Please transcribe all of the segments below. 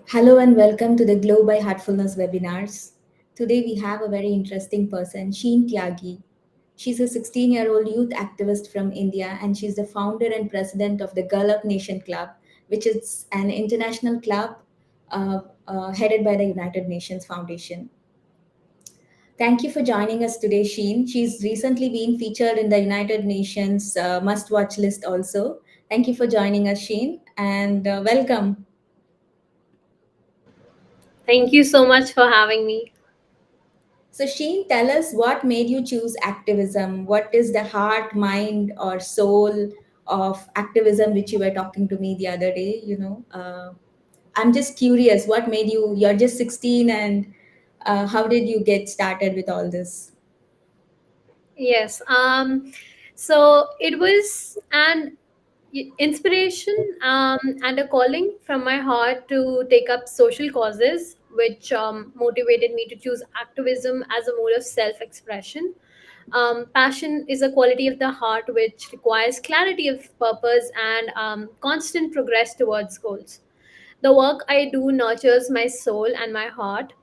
Hello and welcome to the Glow by Heartfulness webinars. Today we have a very interesting person, Sheen Tyagi. She's a 16-year-old youth activist from India and she's the founder and president of the Girl Up Nation Club, which is an international club headed by the United Nations Foundation. Thank you for joining us today, Sheen. She's recently been featured in the United Nations must watch list also. Thank you for joining us, Sheen, and welcome. Thank you so much for having me. So, Sheen, tell us what made you choose activism? What is the heart, mind, or soul of activism, which you were talking to me the other day? I'm just curious, what made you, you're just 16, and how did you get started with all this? Yes. So it was an inspiration and a calling from my heart to take up social causes, which motivated me to choose activism as a mode of self-expression. Passion is a quality of the heart which requires clarity of purpose and constant progress towards goals. The work I do nurtures my soul and my heart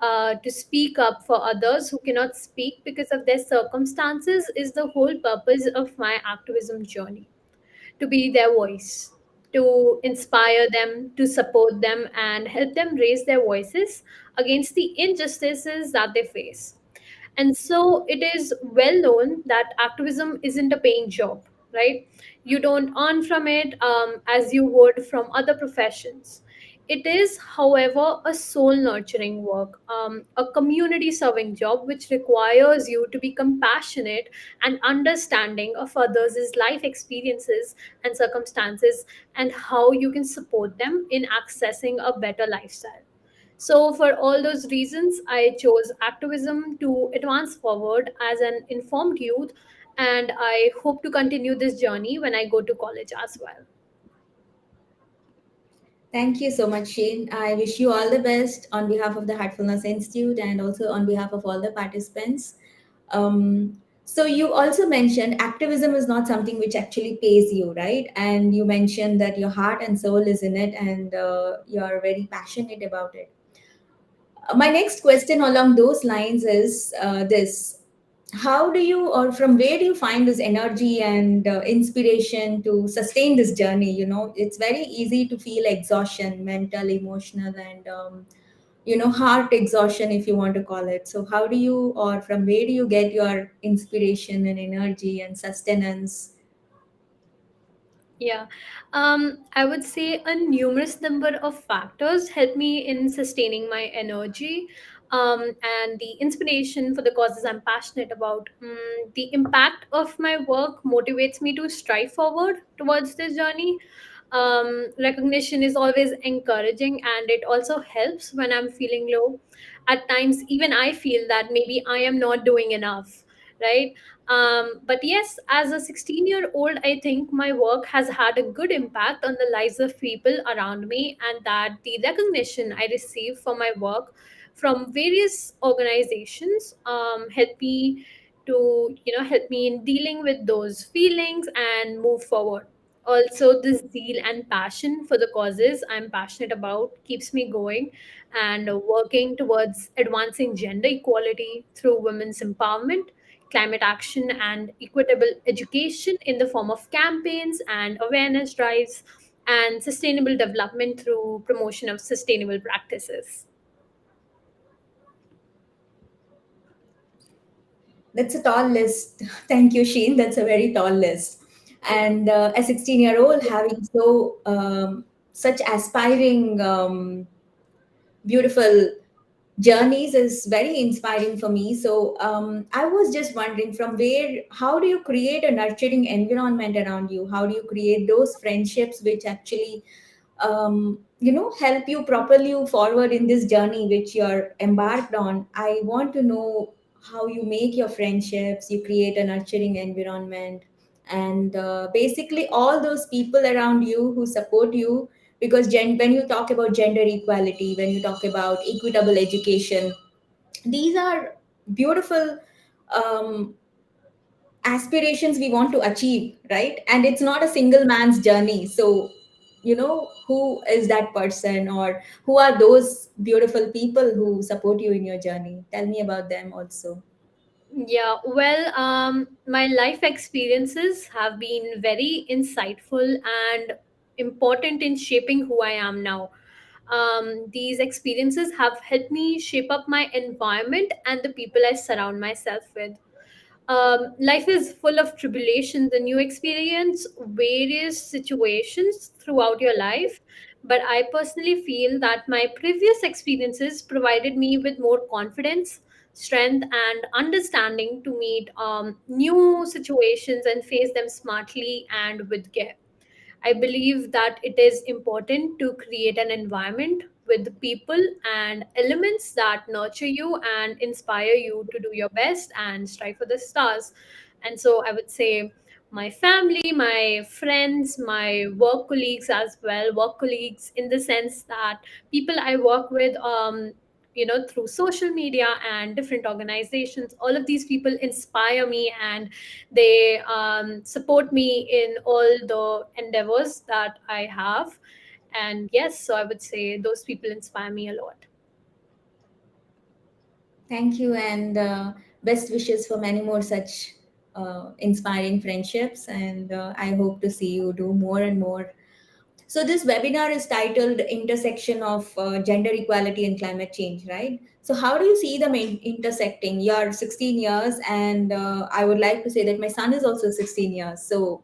to speak up for others who cannot speak because of their circumstances is the whole purpose of my activism journey. To be their voice, to inspire them, to support them, and help them raise their voices against the injustices that they face. And so it is well known that activism isn't a paying job, right? You don't earn from it as you would from other professions. It is, however, a soul nurturing work, a community serving job which requires you to be compassionate and understanding of others' life experiences and circumstances and how you can support them in accessing a better lifestyle. So, for all those reasons, I chose activism to advance forward as an informed youth, and I hope to continue this journey when I go to college as well. Thank you so much, Shane. I wish you all the best on behalf of the Heartfulness Institute and also on behalf of all the participants. So you also mentioned activism is not something which actually pays you, right? And you mentioned that your heart and soul is in it, and you're very passionate about it. My next question along those lines is this: how do you, or from where do you find this energy and inspiration to sustain this journey? It's very easy to feel exhaustion, mental, emotional, and heart exhaustion, if you want to call it. So how do you, or from where do you get your inspiration and energy and sustenance? Yeah, I would say a numerous number of factors help me in sustaining my energy and the inspiration for the causes I'm passionate about. The impact of my work motivates me to strive forward towards this journey. Recognition is always encouraging and it also helps when I'm feeling low. At times, even I feel that maybe I am not doing enough, right? But yes, as a 16-year-old, I think my work has had a good impact on the lives of people around me, and that the recognition I receive for my work from various organizations help me in dealing with those feelings and move forward. Also, this zeal and passion for the causes I'm passionate about keeps me going and working towards advancing gender equality through women's empowerment, climate action, and equitable education in the form of campaigns and awareness drives, and sustainable development through promotion of sustainable practices. That's a tall list. Thank you, Sheen. That's a very tall list. And a 16-year-old having such aspiring, beautiful journeys is very inspiring for me. So I was just wondering, from where, how do you create a nurturing environment around you? How do you create those friendships which actually help you propel you forward in this journey which you're embarked on? I want to know how you make your friendships, you create a nurturing environment, and basically all those people around you who support you. Because when you talk about gender equality, when you talk about equitable education, these are beautiful um, aspirations we want to achieve, right? And it's not a single man's journey. So who is that person, or who are those beautiful people who support you in your journey? Tell me about them also. Yeah, well, my life experiences have been very insightful and important in shaping who I am now. These experiences have helped me shape up my environment and the people I surround myself with. Life is full of tribulations and you experience various situations throughout your life. But I personally feel that my previous experiences provided me with more confidence, strength, and understanding to meet new situations and face them smartly and with care. I believe that it is important to create an environment with people and elements that nurture you and inspire you to do your best and strive for the stars. And so I would say my family, my friends, my work colleagues as well, work colleagues in the sense that people I work with, through social media and different organizations, all of these people inspire me and they support me in all the endeavors that I have. And yes, so I would say those people inspire me a lot. Thank you, and best wishes for many more such inspiring friendships. And I hope to see you do more and more. So this webinar is titled Intersection of Gender Equality and Climate Change, right? So how do you see them intersecting? You're 16 years, and I would like to say that my son is also 16 years. So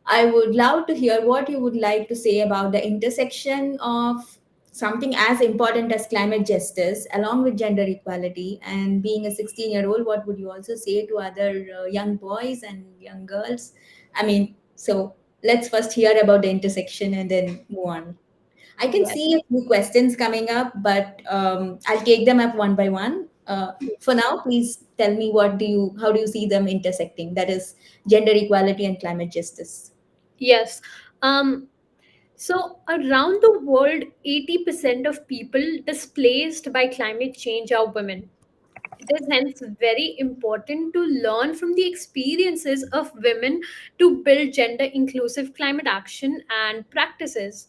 I would love to hear what you would like to say about the intersection of something as important as climate justice, along with gender equality. And being a 16-year-old, what would you also say to other young boys and young girls? I mean, so let's first hear about the intersection and then move on. I can Yes. see a few questions coming up, but I'll take them up one by one. For now, please tell me how do you see them intersecting? That is gender equality and climate justice. Yes. Um, so around the world, 80% of people displaced by climate change are women. It is hence very important to learn from the experiences of women to build gender inclusive climate action and practices.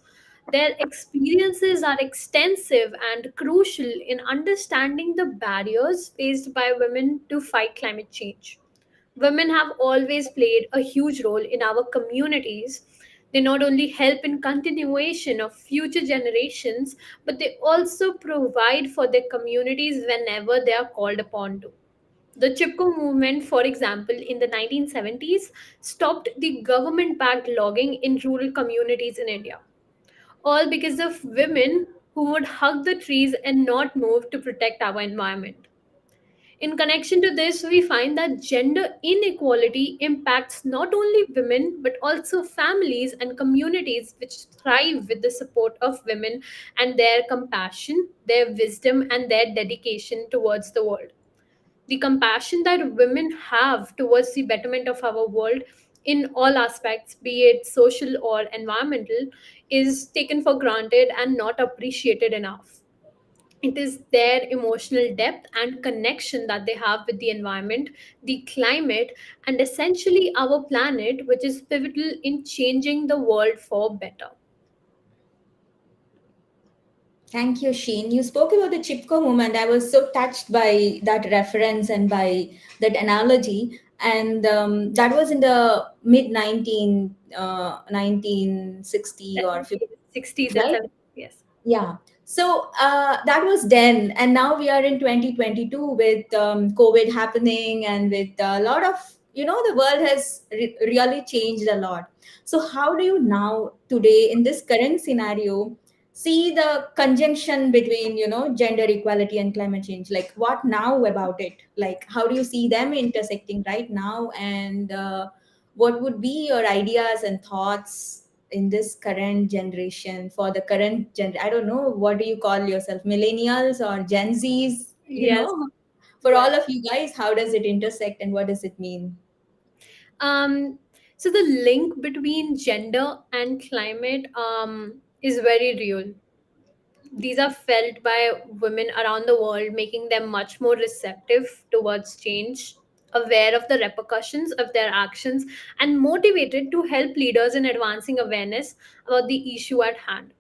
Their experiences are extensive and crucial in understanding the barriers faced by women to fight climate change. Women have always played a huge role in our communities. They not only help in continuation of future generations, but they also provide for their communities whenever they are called upon to. The Chipko movement, for example, in the 1970s, stopped the government backed logging in rural communities in India, all because of women who would hug the trees and not move to protect our environment. In connection to this, we find that gender inequality impacts not only women but also families and communities which thrive with the support of women and their compassion, their wisdom, and their dedication towards the world. The compassion that women have towards the betterment of our world in all aspects, be it social or environmental, is taken for granted and not appreciated enough. It is their emotional depth and connection that they have with the environment, the climate, and essentially our planet, which is pivotal in changing the world for better. Thank you, Sheen. You spoke about the Chipko movement. I was so touched by that reference and by that analogy. And that was in the mid 1960 or 50, 60s and right? 70s, yes. Yeah. So that was then, and now we are in 2022 with COVID happening, and with a lot of, the world has really changed a lot. So how do you now today in this current scenario see the conjunction between gender equality and climate change? Like what now about it? Like how do you see them intersecting right now, and what would be your ideas and thoughts in this current generation, for the current I don't know, what do you call yourself, millennials or gen z's, Yes, for yes. all of you guys, how does it intersect and what does it mean? Um, so the link between gender and climate is very real. These are felt by women around the world, making them much more receptive towards change. aware of the repercussions of their actions, and motivated to help leaders in advancing awareness about the issue at hand.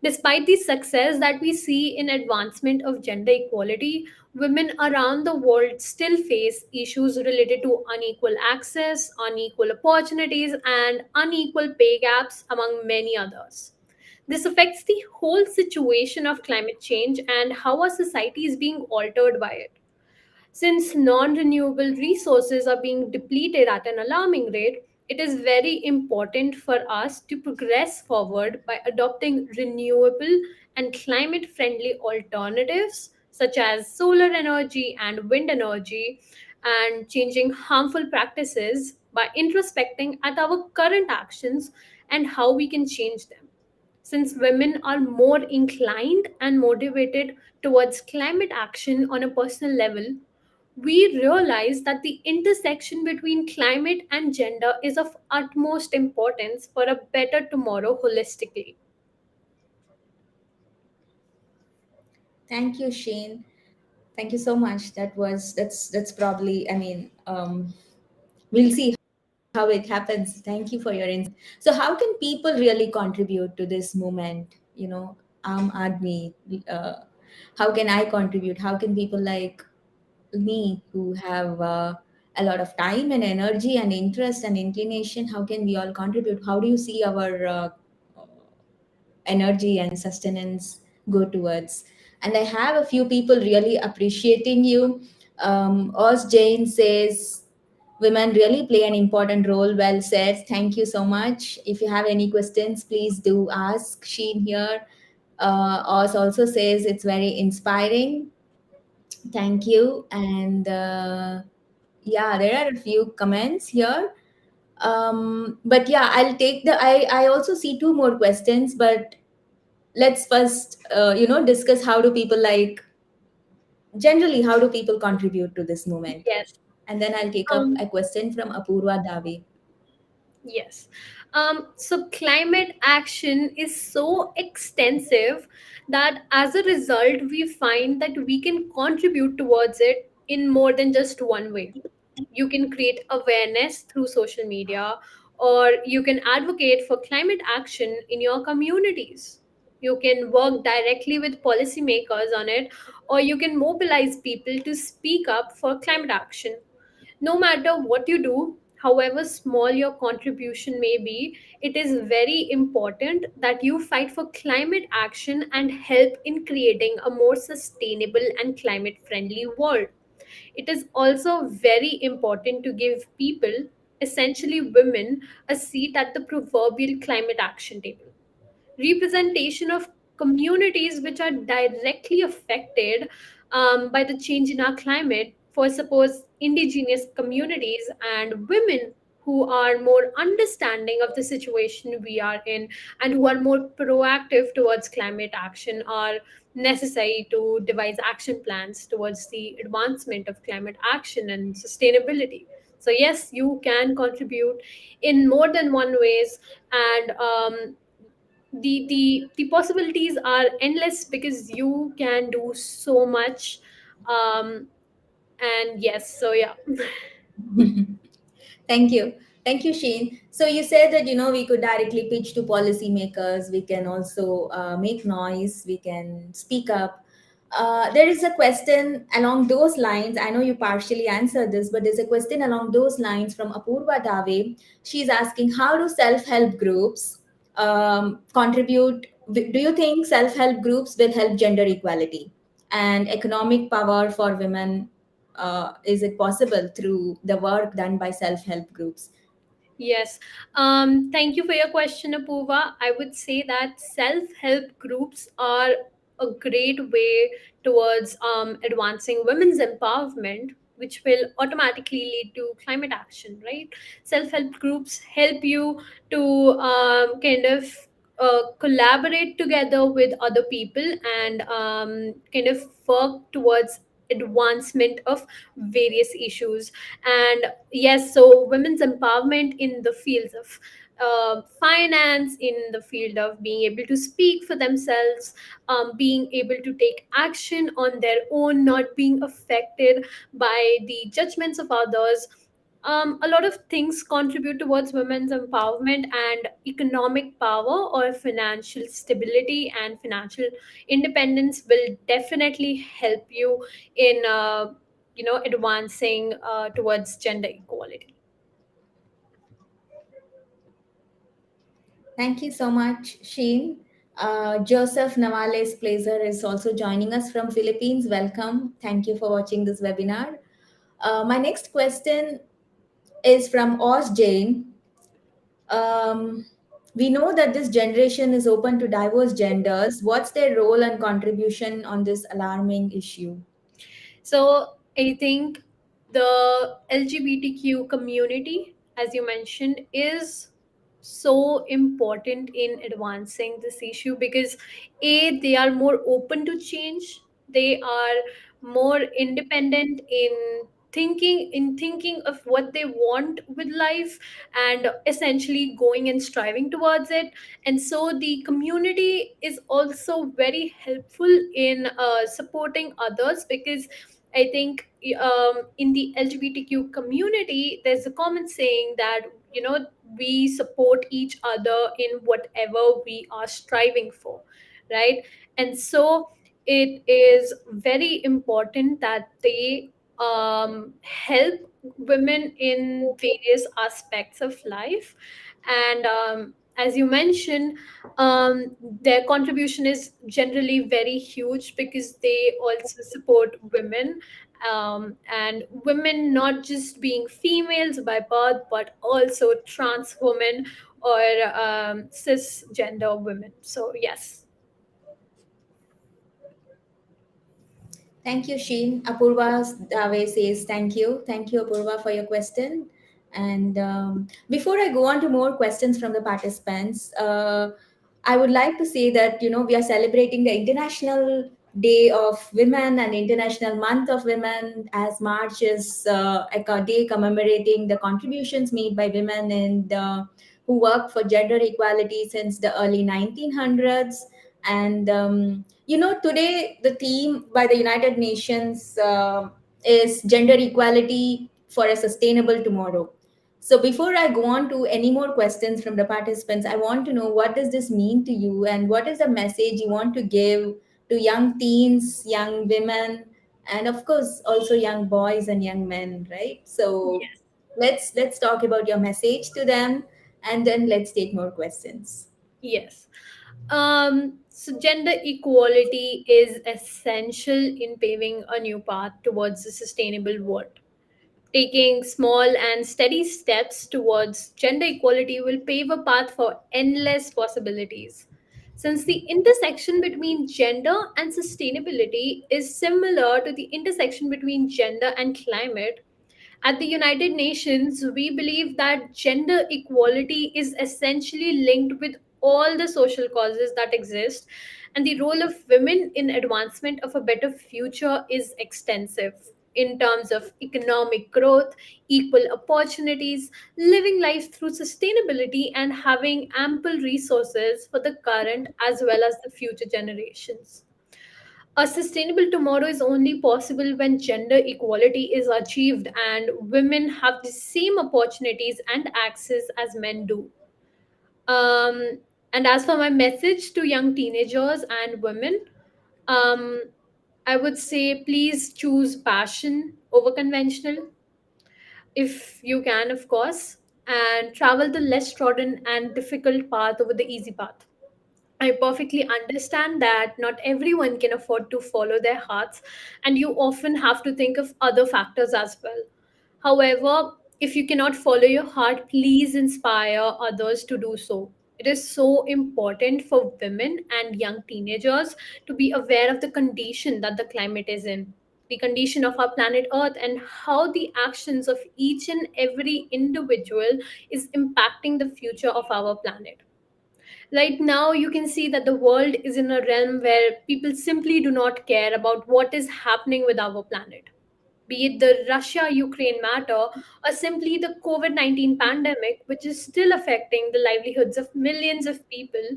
Despite the success that we see in advancement of gender equality, women around the world still face issues related to unequal access, unequal opportunities, and unequal pay gaps, among many others. This affects the whole situation of climate change and how our society is being altered by it. Since non renewable resources are being depleted at an alarming rate, it is very important for us to progress forward by adopting renewable and climate friendly alternatives such as solar energy and wind energy, and changing harmful practices by introspecting at our current actions and how we can change them. Since women are more inclined and motivated towards climate action on a personal level, we realize that the intersection between climate and gender is of utmost importance for a better tomorrow holistically. Thank you, Shane. Thank you so much. That's probably, I mean, we'll see how it happens. Thank you for your insight. So, how can people really contribute to this movement? Aam Aadmi, how can I contribute? How can people like me who have a lot of time and energy and interest and inclination, how can we all contribute? How do you see our energy and sustenance go towards? And I have a few people really appreciating you. Oz Jane says women really play an important role. Well said. Thank you so much. If you have any questions, please do ask. Sheen here. Oz also says it's very inspiring. Thank you. And yeah, there are a few comments here. But yeah, I'll take I also see two more questions, but let's first discuss how do people like generally how do people contribute to this movement, Yes. and then I'll take up Um, a question from Apurva Dave. Yes. So climate action is so extensive that as a result, we find that we can contribute towards it in more than just one way. You can create awareness through social media, or you can advocate for climate action in your communities. You can work directly with policymakers on it, or you can mobilize people to speak up for climate action. No matter what you do, however small your contribution may be, it is very important that you fight for climate action and help in creating a more sustainable and climate friendly world. It is also very important to give people, essentially women, a seat at the proverbial climate action table. Representation of communities which are directly affected by the change in our climate, for suppose indigenous communities and women who are more understanding of the situation we are in and who are more proactive towards climate action, are necessary to devise action plans towards the advancement of climate action and sustainability. So yes, you can contribute in more than one ways, and the possibilities are endless because you can do so much. um and yes, so yeah. Thank you. Thank you, Shane. So you said that we could directly pitch to policymakers. We can also make noise. We can speak up. There is a question along those lines. I know you partially answered this, but there's a question along those lines from Apurva Dave. She's asking, how do self-help groups contribute? Do you think self-help groups will help gender equality and economic power for women? Is it possible through the work done by self-help groups? Yes. Thank you for your question, Apuva. I would say that self-help groups are a great way towards advancing women's empowerment, which will automatically lead to climate action, right? Self-help groups help you to kind of collaborate together with other people and kind of work towards advancement of various issues. And yes, so women's empowerment in the fields of finance, in the field of being able to speak for themselves, being able to take action on their own, not being affected by the judgments of others. A lot of things contribute towards women's empowerment, and economic power or financial stability and financial independence will definitely help you in advancing towards gender equality. Thank you so much, Sheen. Joseph Navales Plazer is also joining us from Philippines. Welcome. Thank you for watching this webinar. My next question is from Oz Jain. Um, we know that this generation is open to diverse genders. What's their role and contribution on this alarming issue? So I think the LGBTQ community, as you mentioned, is so important in advancing this issue because they are more open to change. They are more independent in thinking of what they want with life, and essentially going and striving towards it. And so the community is also very helpful in supporting others, because I think in the LGBTQ community, there's a common saying that, we support each other in whatever we are striving for, right? And so it is very important that they help women in various aspects of life. And as you mentioned, their contribution is generally very huge because they also support women, and women not just being females by birth, but also trans women or cisgender women. So yes. Thank you, Sheen. Apurva Dave says thank you. Thank you, Apurva, for your question. And before I go on to more questions from the participants, I would like to say that we are celebrating the International Day of Women and International Month of Women, as March is a day commemorating the contributions made by women and who worked for gender equality since the early 1900s. And today the theme by the United Nations is gender equality for a sustainable tomorrow. So before I go on to any more questions from the participants, I want to know, what does this mean to you, and what is the message you want to give to young teens, young women, and of course also young boys and young men, right? So let's talk about your message to them, and then let's take more questions. Yes. So gender equality is essential in paving a new path towards a sustainable world. Taking small and steady steps towards gender equality will pave a path for endless possibilities. Since the intersection between gender and sustainability is similar to the intersection between gender and climate, at the United Nations, we believe that gender equality is essentially linked with all the social causes that exist, and the role of women in advancement of a better future is extensive in terms of economic growth, equal opportunities, living life through sustainability, and having ample resources for the current as well as the future generations. A sustainable tomorrow is only possible when gender equality is achieved and women have the same opportunities and access as men do. Um, and as for my message to young teenagers and women, um, I would say please choose passion over conventional, if you can, of course, and travel the less trodden and difficult path over the easy path. I perfectly understand that not everyone can afford to follow their hearts, and you often have to think of other factors as well. However, if you cannot follow your heart, please inspire others to do so. It is so important for women and young teenagers to be aware of the condition that the climate is in, the condition of our planet Earth, and how the actions of each and every individual is impacting the future of our planet. Right now, you can see that the world is in a realm where people simply do not care about what is happening with our planet, be it the Russia Ukraine matter or simply the COVID 19 pandemic, which is still affecting the livelihoods of millions of people.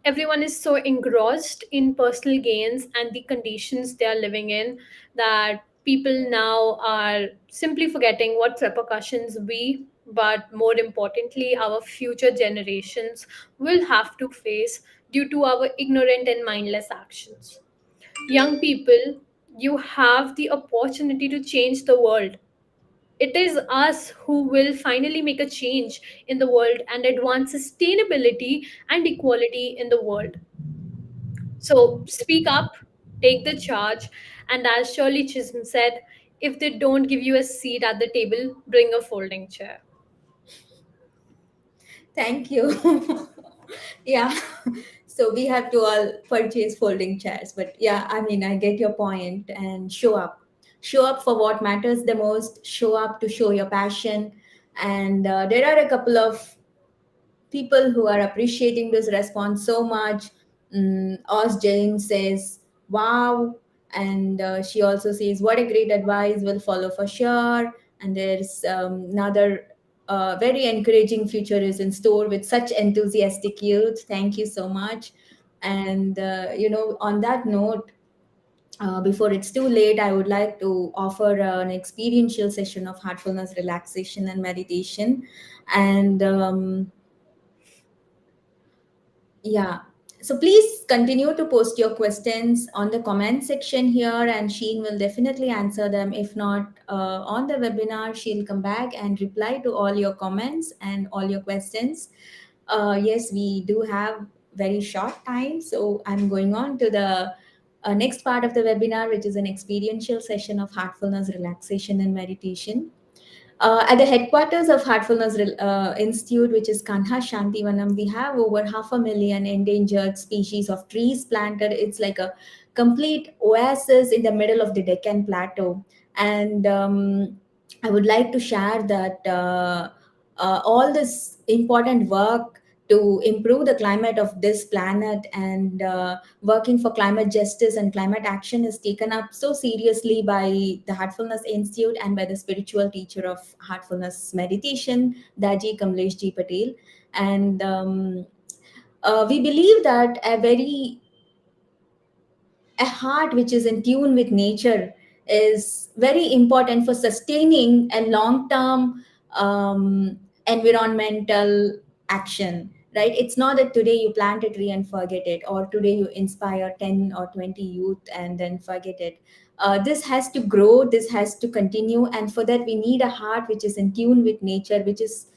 Everyone is so engrossed in personal gains and the conditions they are living in that people now are simply forgetting what repercussions we, but more importantly, our future generations will have to face due to our ignorant and mindless actions. Young people, you have the opportunity to change the world. It is us who will finally make a change in the world and advance sustainability and equality in the world. So speak up, take the charge, and as Shirley Chisholm said, if they don't give you a seat at the table, bring a folding chair. Thank you. Yeah. So we have to all purchase folding chairs. But yeah, I mean, I get your point, and show up. Show up for what matters the most. Show up to show your passion. And there are a couple of people who are appreciating this response so much. Oz Jane says, "Wow," and she also says, "What a great advice! Will follow for sure." And there's another very encouraging future is in store with such enthusiastic youth. Thank you so much. And on that note, before it's too late, I would like to offer an experiential session of heartfulness, relaxation, and meditation. And yeah. So please continue to post your questions on the comment section here, and Sheen will definitely answer them. If not on the webinar, she'll come back and reply to all your comments and all your questions. Yes, we do have very short time, so I'm going on to the next part of the webinar, which is an experiential session of heartfulness, relaxation, and meditation. At the headquarters of Heartfulness Institute, which is Kanha Shantivanam, we have over 500,000 endangered species of trees planted. It's like a complete oasis in the middle of the Deccan Plateau. And I would like to share that all this important work to improve the climate of this planet and working for climate justice and climate action is taken up so seriously by the Heartfulness Institute and by the spiritual teacher of Heartfulness meditation, Daji Kamlesh Ji Patel. And we believe that a heart which is in tune with nature is very important for sustaining a long term environmental action, right? It's not that today you plant a tree and forget it, or today you inspire 10 or 20 youth and then forget it. This has to grow, this has to continue, and for that we need a heart which is in tune with nature, which is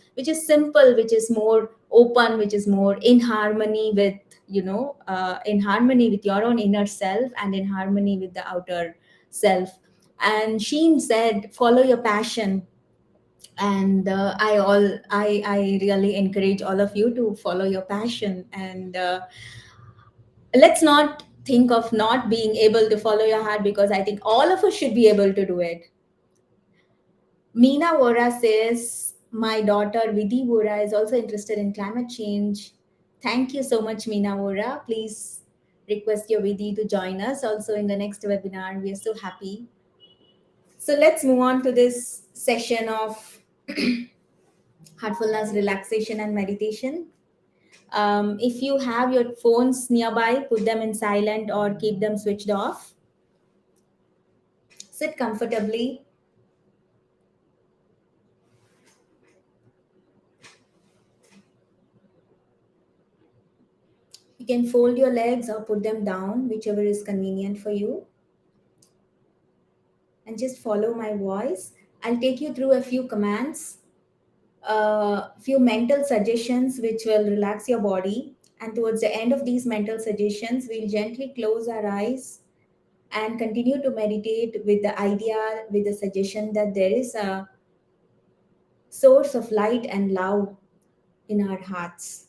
simple, which is more open, which is more in harmony with in harmony with your own inner self and in harmony with the outer self. And Sheen said, follow your passion. And I really encourage all of you to follow your passion. And let's not think of not being able to follow your heart, because I think all of us should be able to do it. Meena Vora says, my daughter Vidhi Vora is also interested in climate change. Thank you so much, Meena Vora. Please request your Vidhi to join us also in the next webinar. We are so happy. So let's move on to this session of heartfulness, relaxation, and meditation. If you have your phones nearby, put them in silent or keep them switched off. Sit comfortably. You can fold your legs or put them down, whichever is convenient for you. And just follow my voice. I'll take you through a few commands, a few mental suggestions which will relax your body. And towards the end of these mental suggestions, we'll gently close our eyes and continue to meditate with the idea, with the suggestion that there is a source of light and love in our hearts.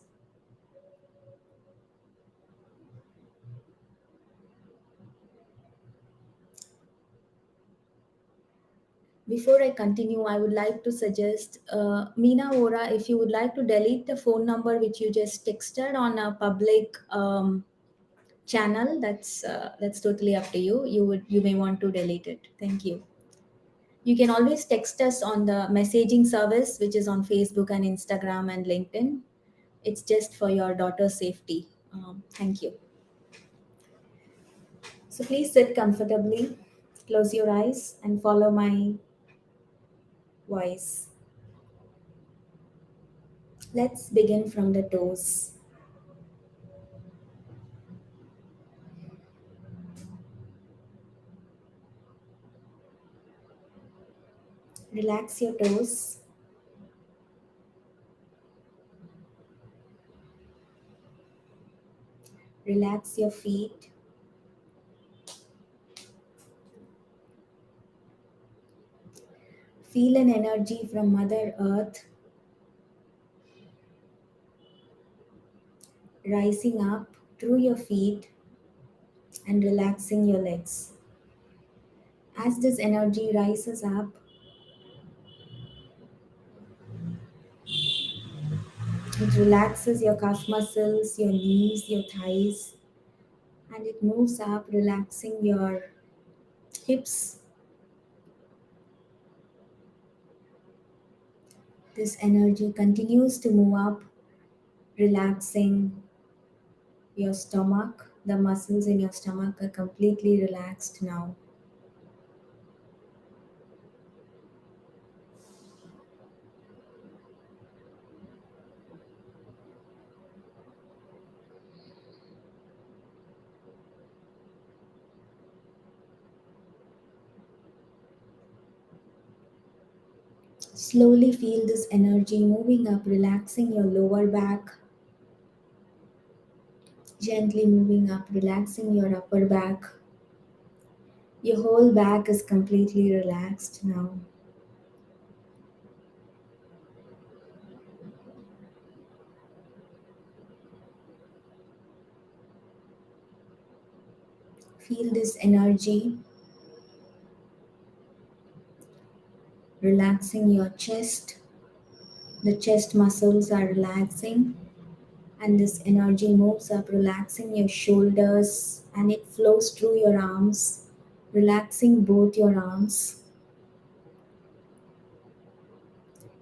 Before I continue, I would like to suggest, Meena Ora, if you would like to delete the phone number which you just texted on a public channel, that's totally up to you. You may want to delete it. Thank you. You can always text us on the messaging service, which is on Facebook and Instagram and LinkedIn. It's just for your daughter's safety. Thank you. So please sit comfortably, close your eyes, and follow my voice. Let's begin from the toes. Relax your toes. Relax your feet. Feel an energy from Mother Earth rising up through your feet and relaxing your legs. As this energy rises up, it relaxes your calf muscles, your knees, your thighs, and it moves up, relaxing your hips. This energy continues to move up, relaxing your stomach. The muscles in your stomach are completely relaxed now. Slowly feel this energy moving up, relaxing your lower back, gently moving up, relaxing your upper back. Your whole back is completely relaxed now. Feel this energy relaxing your chest. The chest muscles are relaxing, and this energy moves up, relaxing your shoulders, and it flows through your arms, relaxing both your arms,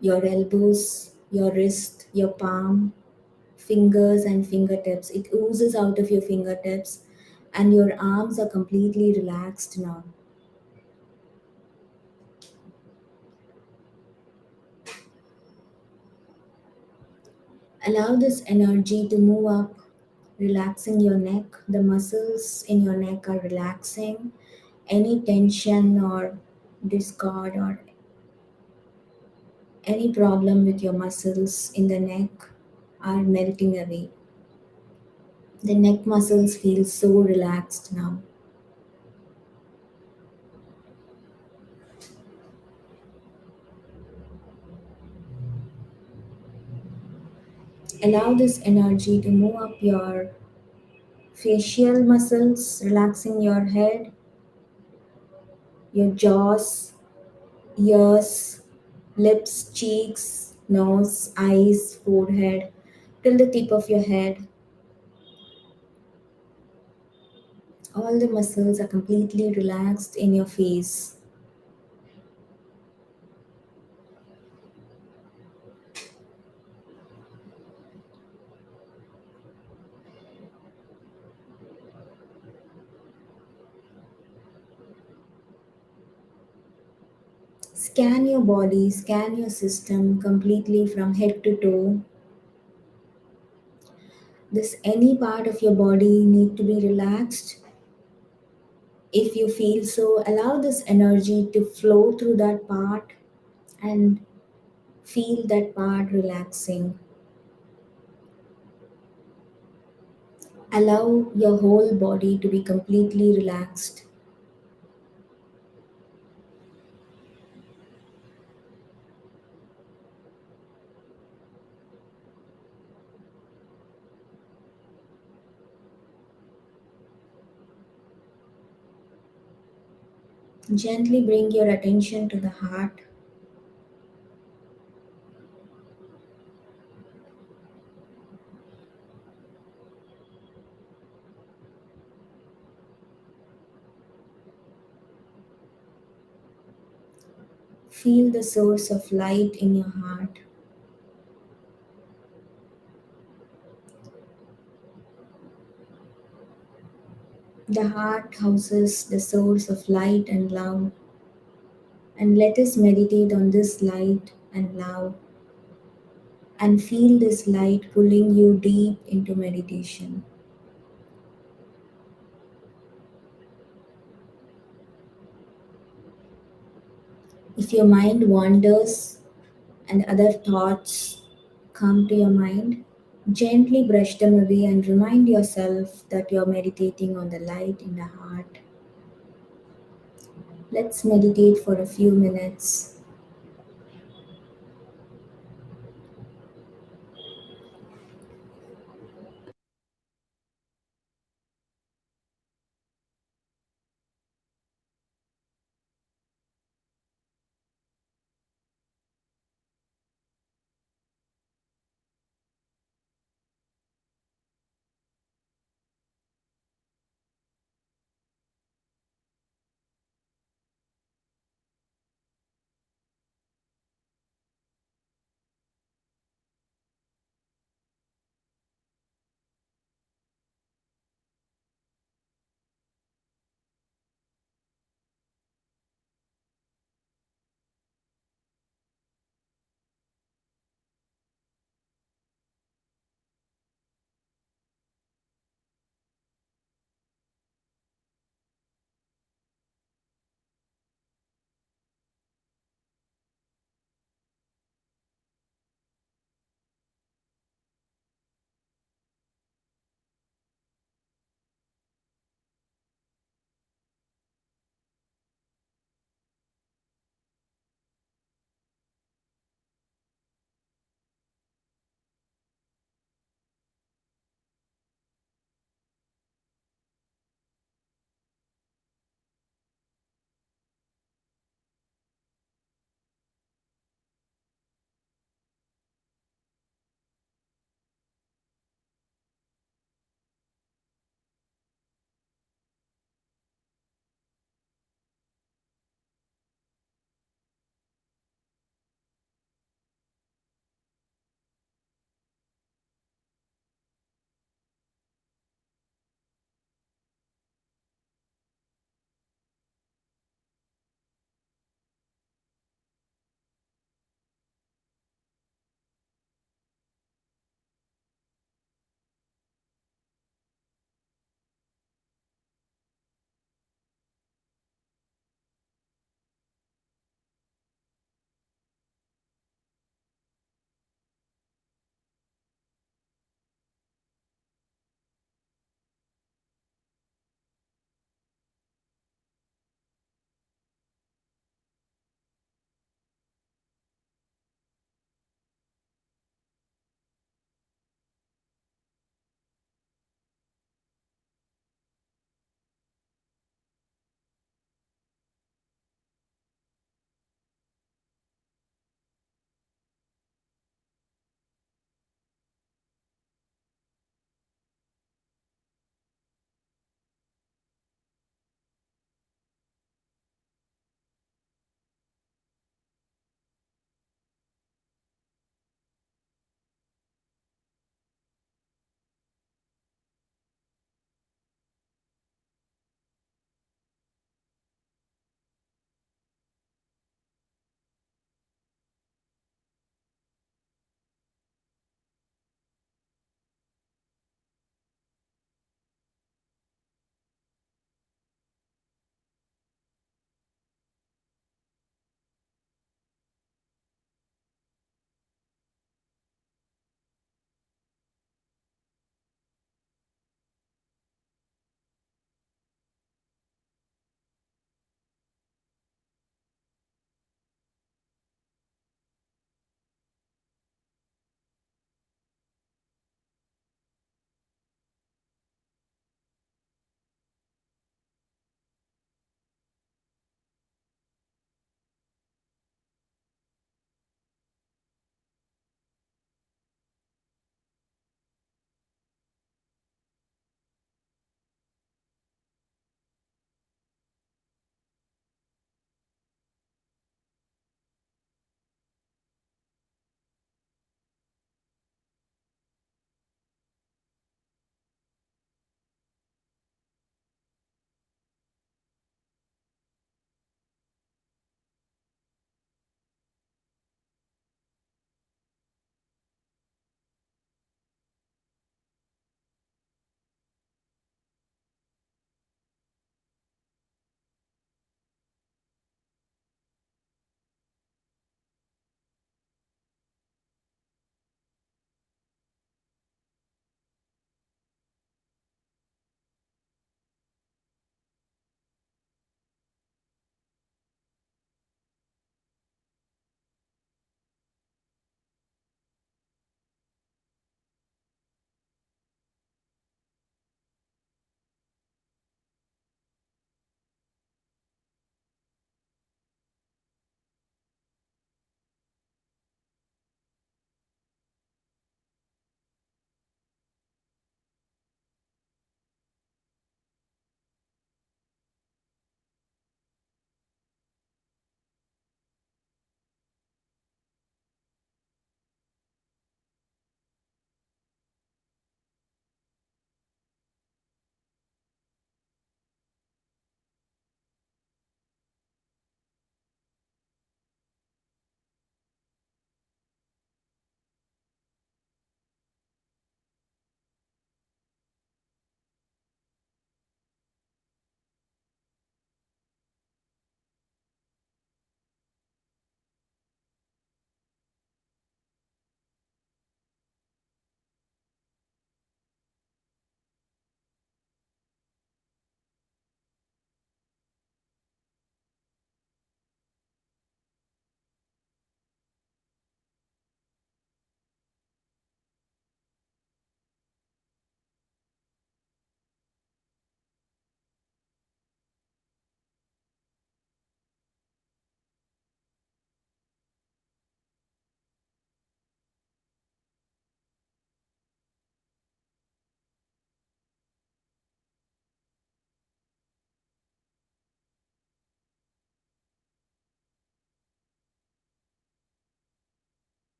your elbows, your wrist, your palm, fingers, and fingertips. It oozes out of your fingertips, and your arms are completely relaxed now. Allow this energy to move up, relaxing your neck. The muscles in your neck are relaxing. Any tension or discord or any problem with your muscles in the neck are melting away. The neck muscles feel so relaxed now. Allow this energy to move up your facial muscles, relaxing your head, your jaws, ears, lips, cheeks, nose, eyes, forehead, till the tip of your head. All the muscles are completely relaxed in your face. Scan your body, scan your system completely from head to toe. Does any part of your body need to be relaxed? If you feel so, allow this energy to flow through that part and feel that part relaxing. Allow your whole body to be completely relaxed. Gently bring your attention to the heart. Feel the source of light in your heart. The heart houses the source of light and love, and let us meditate on this light and love and feel this light pulling you deep into meditation. If your mind wanders and other thoughts come to your mind, gently brush them away and remind yourself that you're meditating on the light in the heart. Let's meditate for a few minutes.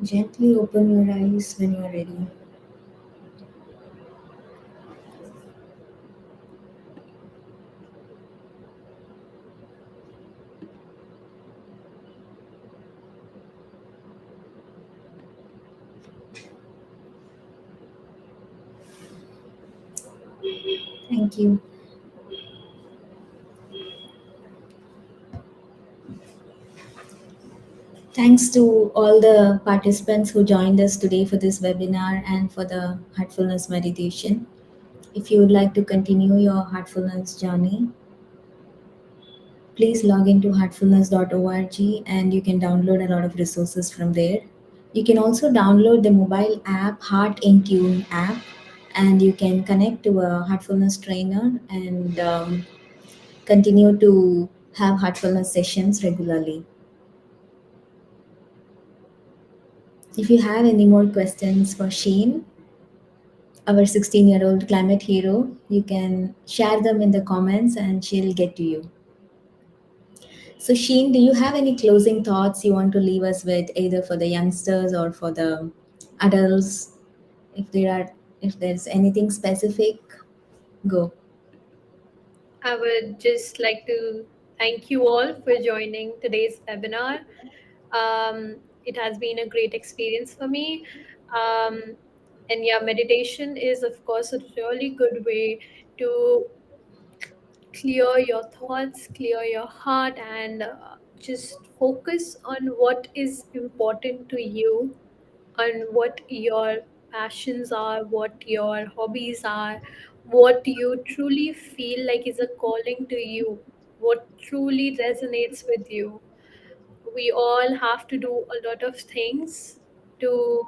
Gently open your eyes when you're ready. Thank you. Thanks to all the participants who joined us today for this webinar and for the heartfulness meditation. If you would like to continue your heartfulness journey, please log into heartfulness.org and you can download a lot of resources from there. You can also download the mobile app Heart in Tune app, and you can connect to a heartfulness trainer and continue to have heartfulness sessions regularly. If you have any more questions for Sheen, our 16-year-old climate hero, you can share them in the comments and she'll get to you. So, Sheen, do you have any closing thoughts you want to leave us with, either for the youngsters or for the adults? If there are, if there's anything specific, go. I would just like to thank you all for joining today's webinar. It has been a great experience for me. Um, and yeah, meditation is, of course, a really good way to clear your thoughts, clear your heart, and just focus on what is important to you, on what your passions are, what your hobbies are, what you truly feel like is a calling to you, what truly resonates with you. We all have to do a lot of things to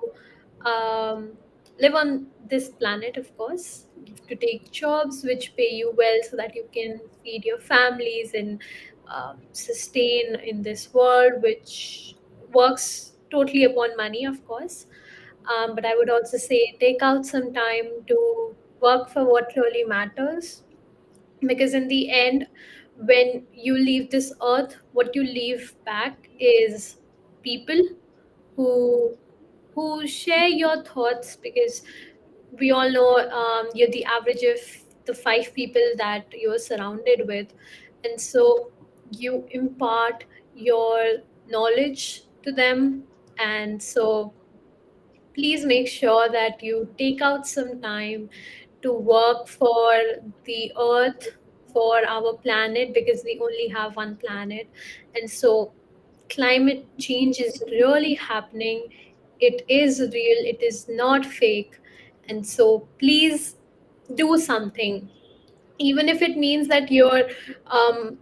um, live on this planet, of course. You have to take jobs which pay you well so that you can feed your families and sustain in this world, which works totally upon money, of course. But I would also say take out some time to work for what really matters, because in the end, when you leave this earth, what you leave back is people who share your thoughts, because we all know, you're the average of the five people that you're surrounded with, and so you impart your knowledge to them. And so please make sure that you take out some time to work for the earth, for our planet, because we only have one planet. And so climate change is really happening. It is real, it is not fake. And so please do something, even if it means that you're um,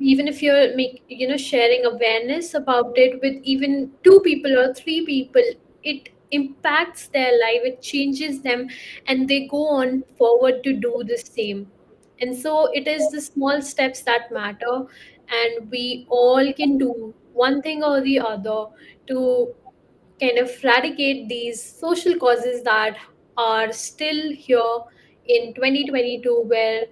even if you're sharing awareness about it with even two people or three people. It impacts their life, it changes them, and they go on forward to do the same. And so it is the small steps that matter, and we all can do one thing or the other to kind of eradicate these social causes that are still here in 2022, where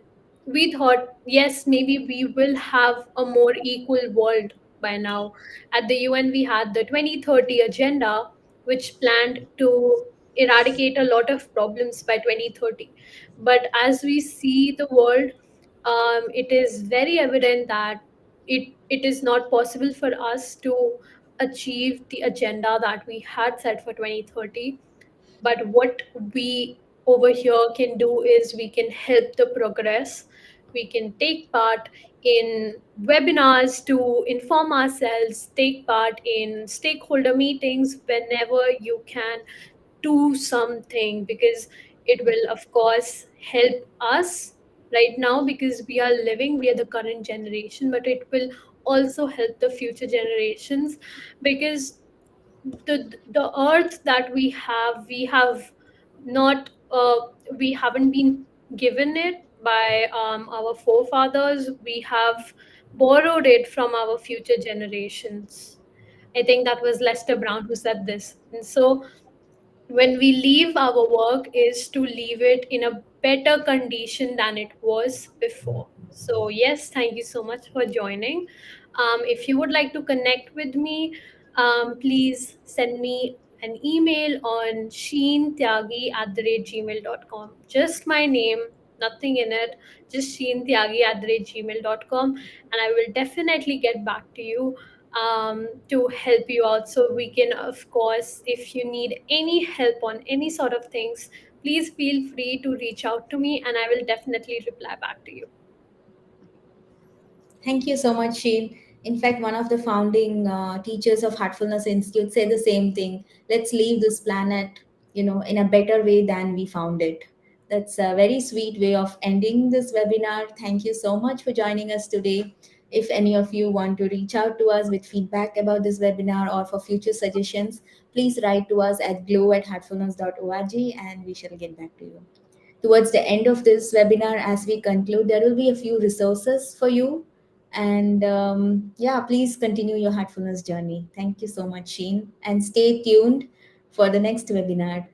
we thought, yes, maybe we will have a more equal world by now. At the UN, we had the 2030 agenda, which planned to eradicate a lot of problems by 2030. But as we see the world, it is very evident that it is not possible for us to achieve the agenda that we had set for 2030. But what we over here can do is we can help the progress. We can take part in webinars to inform ourselves, take part in stakeholder meetings whenever you can. Do something, because it will, of course, help us right now, because we are the current generation, but it will also help the future generations, because the earth that we have not we haven't been given it by our forefathers. We have borrowed it from our future generations. I think that was Lester Brown who said this. And so when we leave our work is to leave it in a better condition than it was before. So yes, thank you so much for joining. If you would like to connect with me, please send me an email on sheentyagi@gmail.com. Just my name, nothing in it, just sheentyagi@gmail.com, and I will definitely get back to you to help you out. So we can, of course, if you need any help on any sort of things, please feel free to reach out to me, and I will definitely reply back to you. Thank you so much, Sheen. In fact, one of the founding teachers of Heartfulness Institute said the same thing. Let's leave this planet, in a better way than we found it. That's a very sweet way of ending this webinar. Thank you so much for joining us today. If any of you want to reach out to us with feedback about this webinar or for future suggestions, please write to us at glow@heartfulness.org and we shall get back to you. Towards the end of this webinar, as we conclude, there will be a few resources for you. And yeah, please continue your heartfulness journey. Thank you so much, Sheen. And stay tuned for the next webinar.